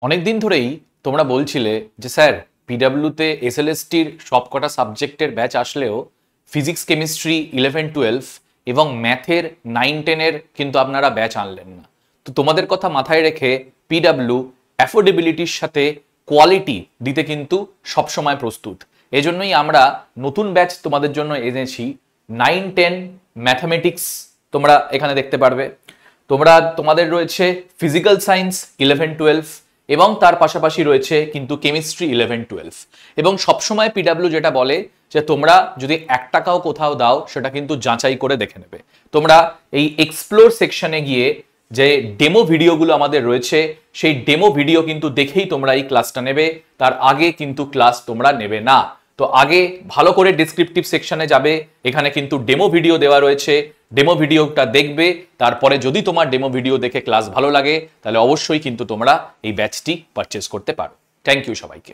অনেকদিন ধরেই তোমরা বলছিলে যে স্যার পিডাব্লিউতে এসএলএসটির সবকটা সাবজেক্টের ব্যাচ আসলেও ফিজিক্স কেমিস্ট্রি 11-12 এবং ম্যাথের 9-10-এর কিন্তু আপনারা ব্যাচ আনলেন না। তো তোমাদের কথা মাথায় রেখে পিডাব্লিউ অ্যাফোর্ডেবিলিটির সাথে কোয়ালিটি দিতে কিন্তু সবসময় প্রস্তুত। এজন্যই আমরা নতুন ব্যাচ তোমাদের জন্য এনেছি। 9-10 ম্যাথামেটিক্স তোমরা এখানে দেখতে পারবে। তোমাদের রয়েছে ফিজিক্যাল সায়েন্স 11-12 এবং তার পাশাপাশি রয়েছে কিন্তু কেমিস্ট্রি 11-12। এবং সবসময় পিডাব্লিউ যেটা বলে যে তোমরা যদি 1 টাকাও কোথাও দাও সেটা কিন্তু যাচাই করে দেখে নেবে। তোমরা এই এক্সপ্লোর সেকশনে গিয়ে যে ডেমো ভিডিওগুলো আমাদের রয়েছে সেই ডেমো ভিডিও কিন্তু দেখেই তোমরা এই ক্লাসটা নেবে, তার আগে কিন্তু ক্লাস তোমরা নেবে না। তো আগে ভালো করে ডেসক্রিপটিভ সেকশনে যাবে, এখানে কিন্তু ডেমো ভিডিও দেওয়া রয়েছে, ডেমো ভিডিওটা দেখবে, তারপরে যদি তোমার ডেমো ভিডিও দেখে ক্লাস ভালো লাগে তাহলে অবশ্যই কিন্তু তোমরা এই ব্যাচটি পারচেজ করতে পারো। থ্যাংক ইউ সবাইকে।